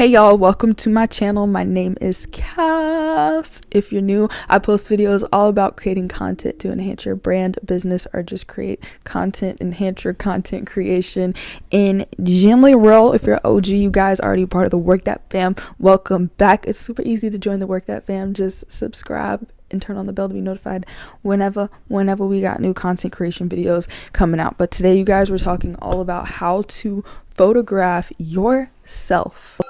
Hey y'all, welcome to my channel. My name is Cass. If you're new, I post videos all about creating content to enhance your brand, business, or just create content, enhance your content creation in general. If you're OG, you guys are already part of the Work That fam. Welcome back. It's super easy to join the Work That fam. Just subscribe and turn on the bell to be notified whenever we got new content creation videos coming out. But today, you guys, we're talking all about how to photograph yourself.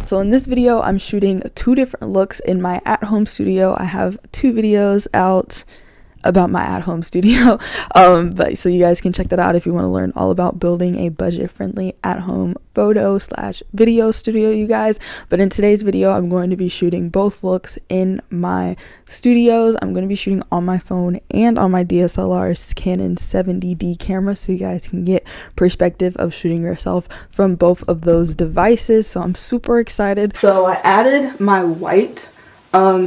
So in this video, I'm shooting two different looks in my at-home studio. I have two videos out about my at-home studio, but so you guys can check that out if you want to learn all about building a budget-friendly at-home photo/video studio, you guys. But in today's video, I'm going to be shooting both looks in my studios. I'm going to be shooting on my phone and on my DSLR Canon 70D camera, so you guys can get perspective of shooting yourself from both of those devices. So I'm super excited. So I added my white.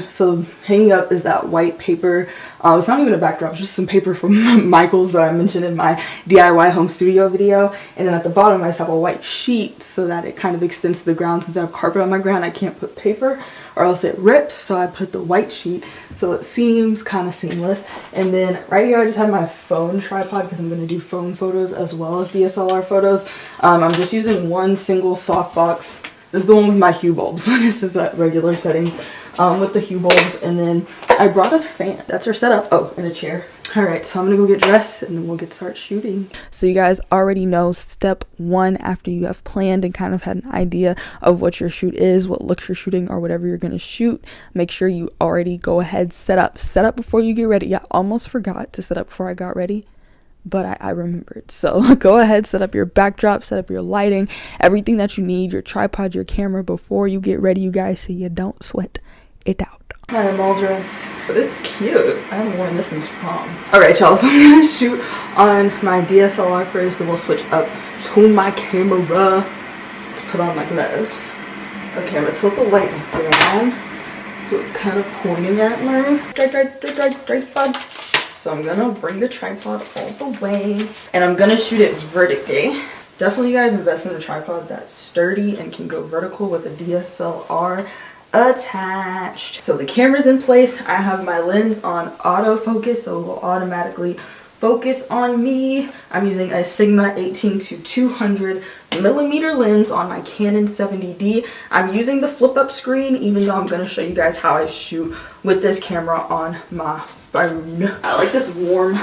So hanging up is that white paper. It's not even a backdrop, it's just some paper from Michael's that I mentioned in my DIY home studio video. And then at the bottom I just have a white sheet so that it kind of extends to the ground. Since I have carpet on my ground, I can't put paper or else it rips. So I put the white sheet so it seems kind of seamless. And then right here I just have my phone tripod because I'm going to do phone photos as well as DSLR photos. I'm just using one single softbox. This is the one with my hue bulbs. This is at regular settings. With the hue bulbs, and then I brought a fan. That's our setup. Oh, and a chair. All right, so I'm gonna go get dressed and then we'll get started shooting. So you guys already know step one, after you have planned and kind of had an idea of what your shoot is, what looks you're shooting, or whatever you're gonna shoot, make sure you already go ahead, set up before you get ready. Yeah, almost forgot to set up before I got ready, but I remembered. So go ahead, set up your backdrop, set up your lighting, everything that you need, your tripod, your camera, before you get ready, you guys, so you don't sweat it out. I am all dressed, but it's cute. I haven't worn this since prom. Alright y'all, so I'm gonna shoot on my DSLR first, then we'll switch up to my camera to put on my gloves. Okay, I'm gonna tilt the light down so it's kind of pointing at my tripod. So I'm gonna bring the tripod all the way and I'm gonna shoot it vertically. Definitely, you guys, invest in a tripod that's sturdy and can go vertical with a DSLR attached. So the camera's in place. I have my lens on autofocus, so it will automatically focus on me. I'm using a Sigma 18-200 millimeter lens on my Canon 70D. I'm using the flip up screen, even though I'm going to show you guys how I shoot with this camera on my phone. I like this warm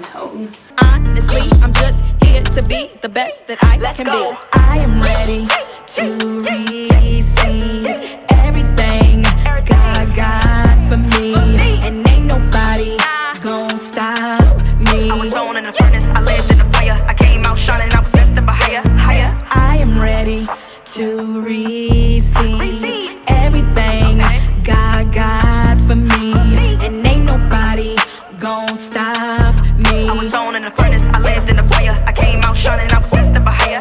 tone. Honestly, I'm just here to be the best that I can be. I am ready to receive everything God got for me, and ain't nobody gon' stop me. I was thrown in the furnace, I lived in the fire, I came out shining, I was destined for higher. I am ready to receive everything God got for me, and ain't nobody gon' stop me. I was thrown in the furnace, I lived in the fire, I came out shining, I was destined for higher.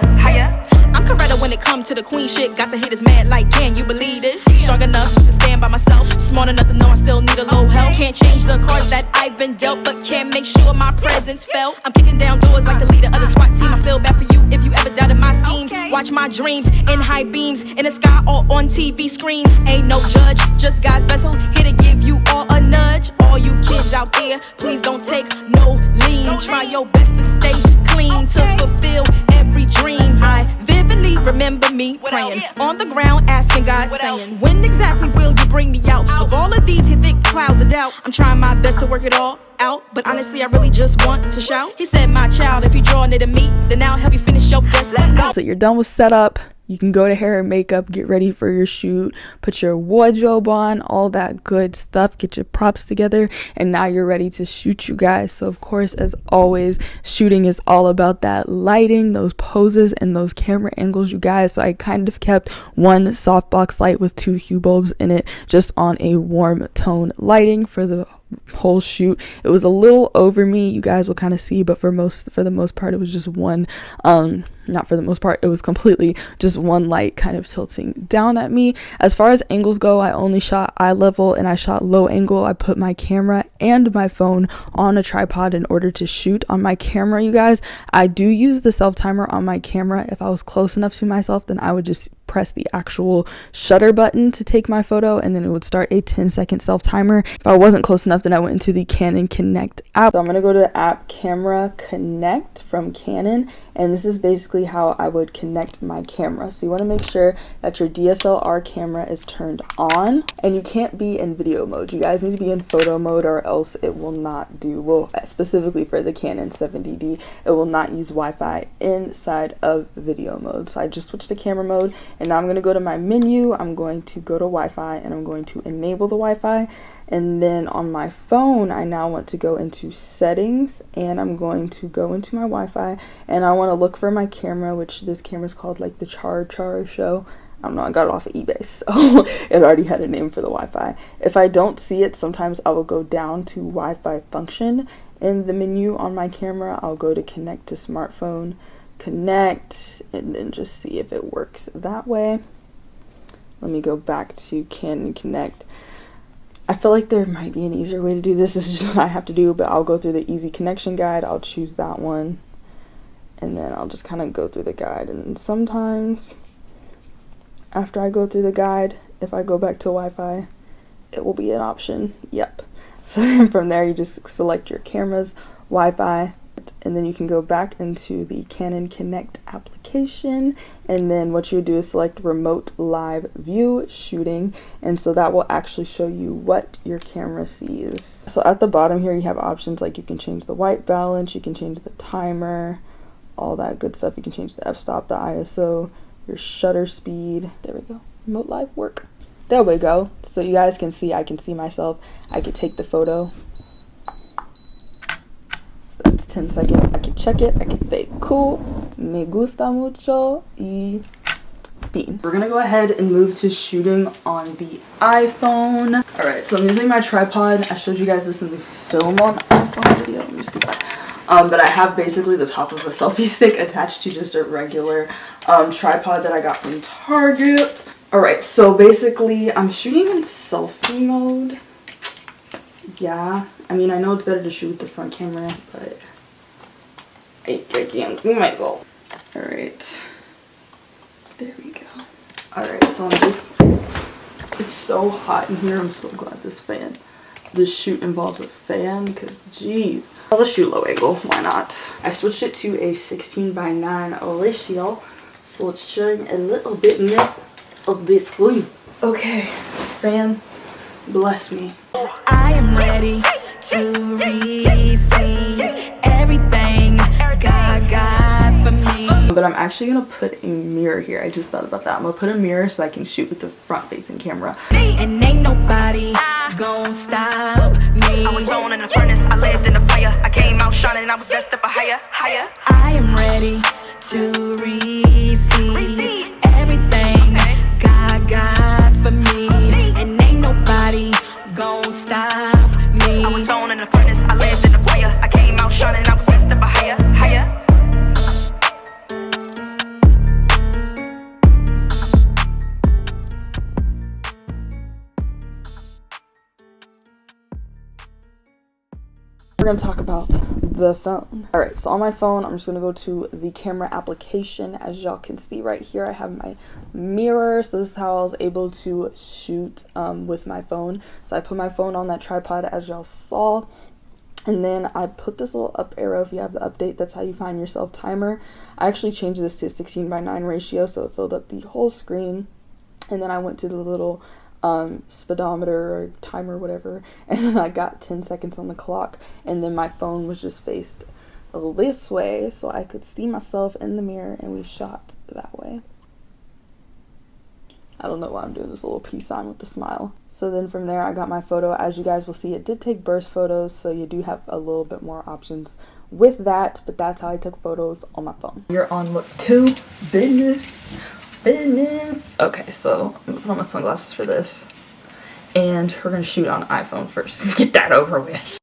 I'm Coretta when it come to the queen shit. Got the haters mad like, can you believe this? Strong enough to stand by myself, smart enough to know I still need a little help. Can't change the cards that I've been dealt, but can make sure my presence felt. I'm kicking down doors like the leader of the SWAT team. I feel bad for you if you ever doubted my schemes. Watch my dreams in high beams, in the sky or on TV screens. Ain't no judge, just God's vessel, here to give you all a nudge. All you kids out there, please don't take no lean. Try your best to stay clean, to fulfill every dream. I vividly remember me praying on the ground, asking God, saying, when exactly will you bring me out of all of these thick clouds of doubt? I'm trying my best to work it all out, but honestly I really just want to shout. He said, my child, if you draw near to me, then I'll help you finish your destiny. So you're done with setup. You can go to hair and makeup, get ready for your shoot, put your wardrobe on, all that good stuff, get your props together, and now you're ready to shoot, you guys. So of course, as always, shooting is all about that lighting, those poses, and those camera angles, you guys. So I kind of kept one softbox light with two hue bulbs in it, just on a warm tone lighting for the whole shoot. It was a little over me, you guys will kind of see, but for the most part, it was just one, not for the most part, it was completely just one light kind of tilting down at me. As far as angles go, I only shot eye level and I shot low angle. I put my camera and my phone on a tripod in order to shoot. On my camera, you guys, I do use the self timer on my camera. If I was close enough to myself, then I would just press the actual shutter button to take my photo, and then it would start a 10-second self timer. If I wasn't close enough, then I went into the Canon Connect app. So I'm gonna go to app Camera Connect from Canon, and this is basically how I would connect my camera. So you want to make sure that your DSLR camera is turned on, and you can't be in video mode. You guys need to be in photo mode, or else it will not do. Well, specifically for the Canon 70D, it will not use Wi-Fi inside of video mode. So I just switched to camera mode, and now I'm going to go to my menu. I'm going to go to Wi-Fi, and I'm going to enable the Wi-Fi. And then on my phone, I now want to go into settings, and I'm going to go into my Wi-Fi, and I want to look for my camera, which this camera is called like the Char Show. I don't know, I got it off of eBay, so it already had a name for the Wi-Fi. If I don't see it, sometimes I will go down to Wi-Fi function in the menu on my camera. I'll go to connect to smartphone, connect, and then just see if it works that way. Let me go back to Canon Connect. I feel like there might be an easier way to do this. This is just what I have to do, but I'll go through the easy connection guide. I'll choose that one, and then I'll just kind of go through the guide. And sometimes after I go through the guide, if I go back to Wi-Fi, it will be an option. Yep. So then from there, you just select your camera's Wi-Fi, and then you can go back into the Canon Connect application, and then what you do is select remote live view shooting, and so that will actually show you what your camera sees. So at the bottom here, you have options like you can change the white balance, you can change the timer, all that good stuff. You can change the f-stop, the ISO, your shutter speed. There we go. Remote live work. There we go. So you guys can see, I can see myself. I could take the photo. So that's 10 seconds. I can check it. I can say cool, me gusta mucho, y fin. We're gonna go ahead and move to shooting on the iPhone. All right, so I'm using my tripod. I showed you guys this in the film on iPhone video. Let me scoop that. But I have basically the top of a selfie stick attached to just a regular tripod that I got from Target. Alright, so basically I'm shooting in selfie mode. Yeah, I mean, I know it's better to shoot with the front camera, but I can't see myself. Alright, there we go. Alright, so I'm just, it's so hot in here. I'm so glad this shoot involves a fan, because geez. I'll just shoot low angle, why not? I switched it to a 16:9 ratio, so it's showing a little bit more of this screen. Okay, fan, bless me. I am ready to receive everything God got for me. But I'm actually gonna put a mirror here. I just thought about that. I'm gonna put a mirror so I can shoot with the front-facing camera. And ain't nobody gonna stop me. I was born in the furnace, I lived in the fire. I came out shining, I was destined for higher, higher. I am ready to receive everything God got for me. And ain't nobody gonna stop me. I was born in the furnace, I lived in the fire. I came out shining, I was destined for higher, higher. We're gonna talk about the phone. All right, so on my phone, I'm just gonna go to the camera application. As y'all can see right here, I have my mirror. So this is how I was able to shoot with my phone. So I put my phone on that tripod, as y'all saw, and then I put this little up arrow. If you have the update, that's how you find your self timer. I actually changed this to a 16:9 ratio, so it filled up the whole screen. And then I went to the little speedometer or timer, whatever, and then I got 10 seconds on the clock, and then my phone was just faced this way so I could see myself in the mirror, and we shot that way. I don't know why I'm doing this little peace sign with the smile. So then from there I got my photo. As you guys will see, it did take burst photos, so you do have a little bit more options with that, but that's how I took photos on my phone. You're on look 2, business. Okay, so I'm gonna put on my sunglasses for this. and we're gonna shoot on iPhone first and get that over with.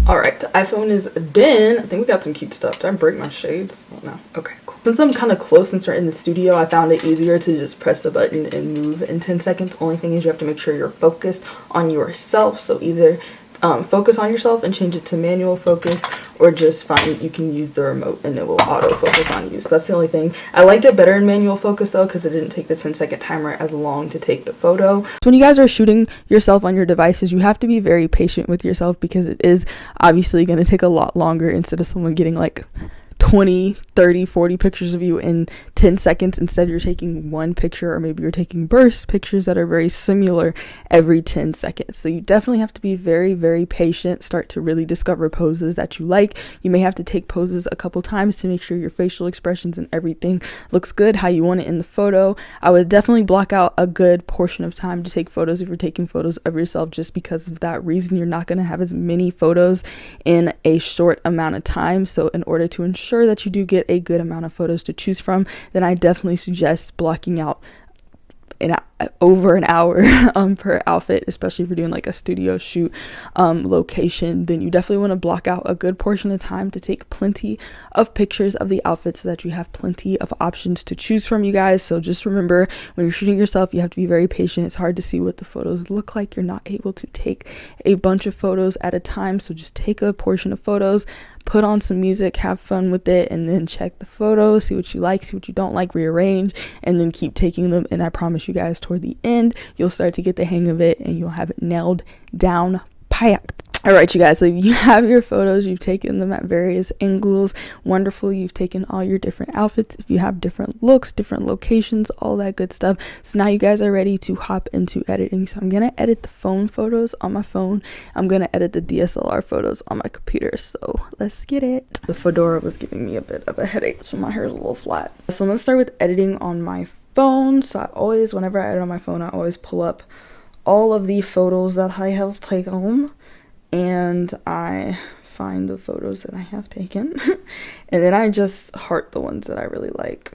Alright, the iPhone is done. I think we got some cute stuff. Did I break my shades? Oh, no. Okay, cool. Since I'm kind of close, since we're in the studio, I found it easier to just press the button and move in 10 seconds. Only thing is you have to make sure you're focused on yourself. So either focus on yourself and change it to manual focus, or just find you can use the remote and it will autofocus on you. So that's the only thing. I liked it better in manual focus though, because it didn't take the 10-second timer as long to take the photo. So when you guys are shooting yourself on your devices, you have to be very patient with yourself, because it is obviously going to take a lot longer instead of someone getting like 20, 30, 40 pictures of you in 10 seconds. Instead, you're taking one picture, or maybe you're taking burst pictures that are very similar every 10 seconds. So you definitely have to be very, very patient, start to really discover poses that you like. You may have to take poses a couple times to make sure your facial expressions and everything looks good how you want it in the photo. I would definitely block out a good portion of time to take photos if you're taking photos of yourself, just because of that reason. You're not going to have as many photos in a short amount of time. So in order to ensure that you do get a good amount of photos to choose from, then I definitely suggest blocking out over an hour per outfit, especially if you're doing like a studio shoot location. Then you definitely want to block out a good portion of time to take plenty of pictures of the outfit, so that you have plenty of options to choose from, you guys. So just remember, when you're shooting yourself, you have to be very patient. It's hard to see what the photos look like. You're not able to take a bunch of photos at a time, so just take a portion of photos, put on some music, have fun with it, and then check the photos, see what you like, see what you don't like, rearrange, and then keep taking them. And I promise you guys, toward the end, you'll start to get the hang of it and you'll have it nailed down packed. All right, you guys, so you have your photos, you've taken them at various angles. Wonderful. You've taken all your different outfits. If you have different looks, different locations, all that good stuff. So now you guys are ready to hop into editing. So I'm going to edit the phone photos on my phone. I'm going to edit the DSLR photos on my computer. So let's get it. The fedora was giving me a bit of a headache, so my hair is a little flat. So I'm going to start with editing on my phone. So I always, whenever I edit on my phone, I always pull up all of the photos that I have taken, and I find the photos that I have taken and then I just heart the ones that I really like.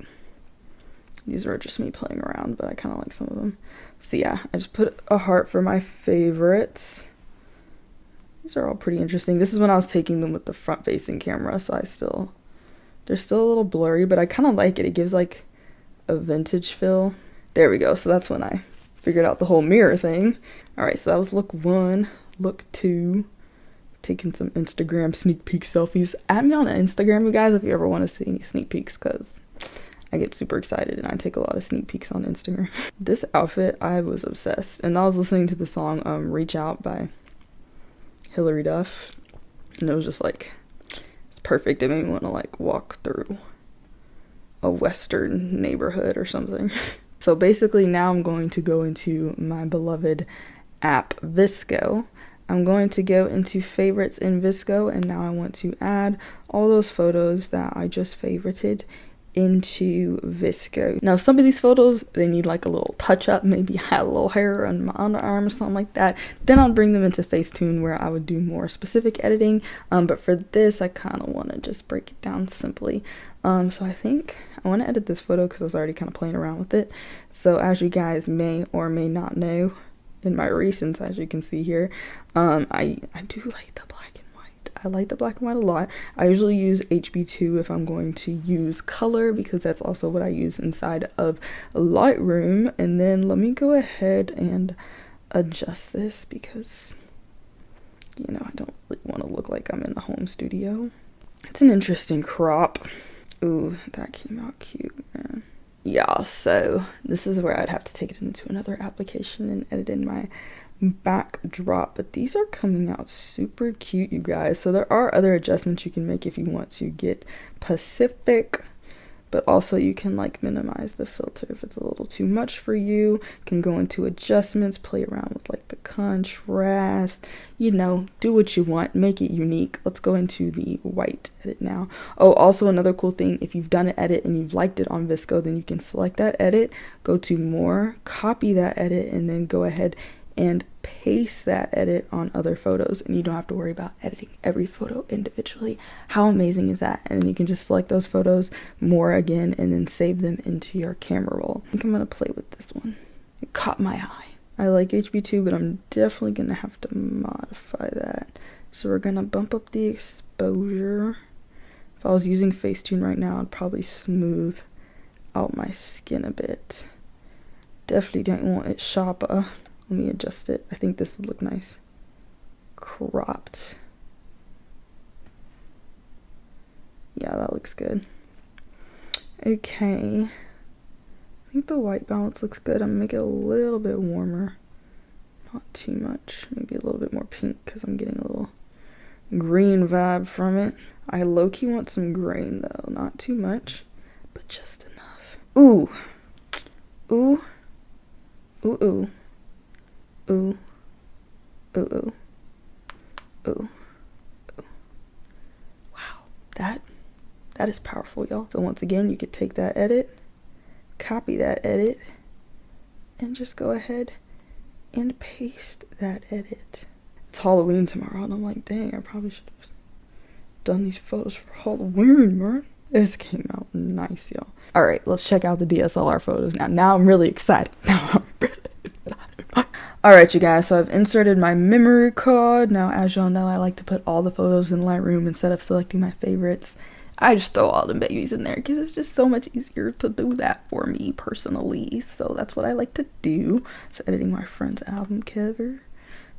These were just me playing around, but I kind of like some of them. So yeah, I just put a heart for my favorites. These are all pretty interesting. This is when I was taking them with the front facing camera, so they're still a little blurry, but I kind of like it. It gives like a vintage feel. There we go. So that's when I figured out the whole mirror thing. All right, so that was look 1. Look 2, taking some Instagram sneak peek selfies. Add me on Instagram, you guys, if you ever want to see any sneak peeks, because I get super excited and I take a lot of sneak peeks on Instagram. This outfit, I was obsessed, and I was listening to the song Reach Out by Hilary Duff, and it was just like, it's perfect. It made me want to like walk through a western neighborhood or something. So basically now I'm going to go into my beloved app VSCO. I'm going to go into favorites in VSCO, and now I want to add all those photos that I just favorited into VSCO. Now some of these photos, they need like a little touch up, maybe add a little hair on my underarm or something like that. Then I'll bring them into Facetune, where I would do more specific editing, but for this I kind of want to just break it down simply. So I think I want to edit this photo because I was already kind of playing around with it. So as you guys may or may not know, in my recents, as you can see here, I do like the black and white. I like the black and white a lot. I usually use HB2 if I'm going to use color, because that's also what I use inside of Lightroom. And then let me go ahead and adjust this, because you know, I don't really want to look like I'm in the home studio. It's an interesting crop. Ooh, that came out cute, man. Yeah, so this is where I'd have to take it into another application and edit in my backdrop, but these are coming out super cute, you guys. So there are other adjustments you can make if you want to get Pacific, but also you can like minimize the filter if it's a little too much for you. You can go into adjustments, play around with like the contrast, you know, do what you want, make it unique. Let's go into the white edit now. Oh, also another cool thing, if you've done an edit and you've liked it on VSCO, then you can select that edit, go to more, copy that edit, and then go ahead and paste that edit on other photos, and you don't have to worry about editing every photo individually. How amazing is that? And then you can just select those photos, more again, and then save them into your camera roll. I think I'm gonna play with this one. It caught my eye. I like HB2, but I'm definitely gonna have to modify that. So we're gonna bump up the exposure. If I was using Facetune right now, I'd probably smooth out my skin a bit. Definitely don't want it sharper. Let me adjust it. I think this would look nice. Cropped. Yeah, that looks good. Okay. I think the white balance looks good. I'm gonna make it a little bit warmer. Not too much. Maybe a little bit more pink because I'm getting a little green vibe from it. I low-key want some grain though. Not too much, but just enough. Ooh. Ooh. Ooh, ooh. Ooh, ooh, ooh, ooh, ooh. Wow, that is powerful, y'all. So once again, you could take that edit, copy that edit, and just go ahead and paste that edit. It's Halloween tomorrow, and I'm like, dang, I probably should have done these photos for Halloween, man. This came out nice, y'all. All right, let's check out the DSLR photos now. Now I'm really excited. Alright, you guys, so I've inserted my memory card. Now, as y'all know, I like to put all the photos in Lightroom instead of selecting my favorites. I just throw all the babies in there because it's just so much easier to do that for me personally. So that's what I like to do. So editing my friend's album cover.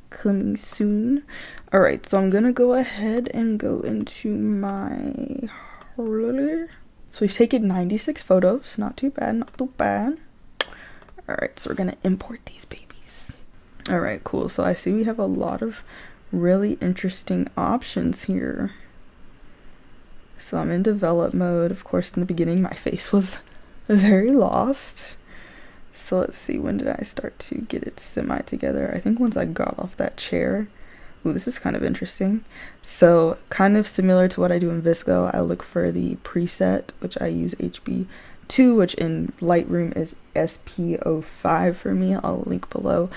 Coming soon. Alright, so I'm going to go ahead and go into my... So we've taken 96 photos. Not too bad, not too bad. Alright, so we're going to import these babies. Alright, cool. So I see we have a lot of really interesting options here. So I'm in develop mode. Of course, in the beginning, my face was very lost. So let's see, when did I start to get it semi together? I think once I got off that chair. Ooh, this is kind of interesting. So kind of similar to what I do in VSCO, I look for the preset, which I use HB2, which in Lightroom is SP05 for me. I'll link below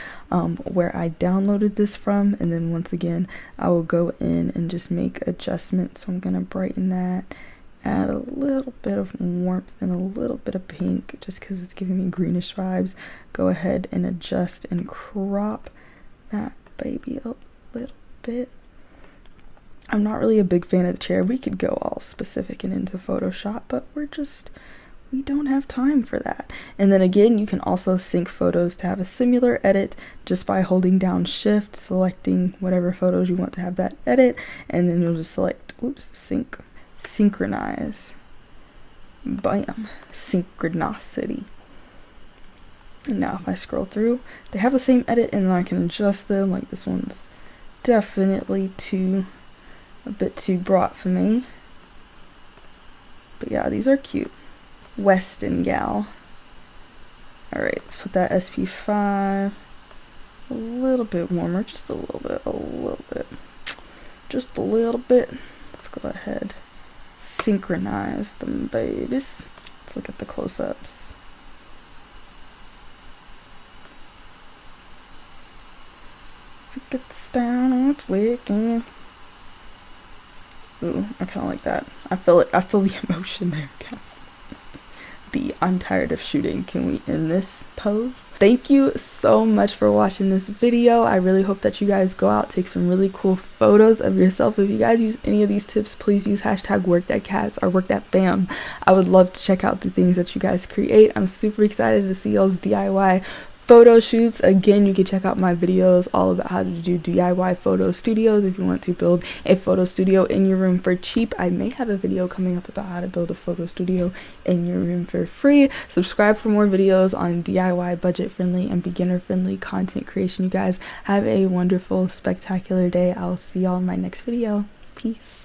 where I downloaded this from, and then once again I will go in and just make adjustments. So I'm gonna brighten that, add a little bit of warmth and a little bit of pink just because it's giving me greenish vibes. Go ahead and adjust and crop that baby a little bit. I'm not really a big fan of the chair. We could go all specific and into Photoshop, but we don't have time for that. And then again, you can also sync photos to have a similar edit just by holding down Shift, selecting whatever photos you want to have that edit, and then you'll just select, sync, synchronize. Bam, synchronicity. And now if I scroll through, they have the same edit, and then I can adjust them. Like this one's definitely a bit too broad for me. But yeah, these are cute. Weston gal. Alright, let's put that SP5 a little bit warmer, just a little bit, just a little bit. Let's go ahead, synchronize them babies. Let's look at the close-ups. If it gets down on its weekend. Ooh, I kind of like that. I feel it. I feel the emotion there, guys. I'm tired of shooting. Can we end this pose? Thank you so much for watching this video. I really hope that you guys go out, take some really cool photos of yourself. If you guys use any of these tips, please use hashtag workthatcass or workthatbam. I would love to check out the things that you guys create. I'm super excited to see y'all's DIY photo shoots, again, you can check out my videos all about how to do DIY photo studios if you want to build a photo studio in your room for cheap. I may have a video coming up about how to build a photo studio in your room for free. Subscribe for more videos on DIY, budget-friendly, and beginner-friendly content creation. You guys have a wonderful, spectacular day. I'll see y'all in my next video. Peace.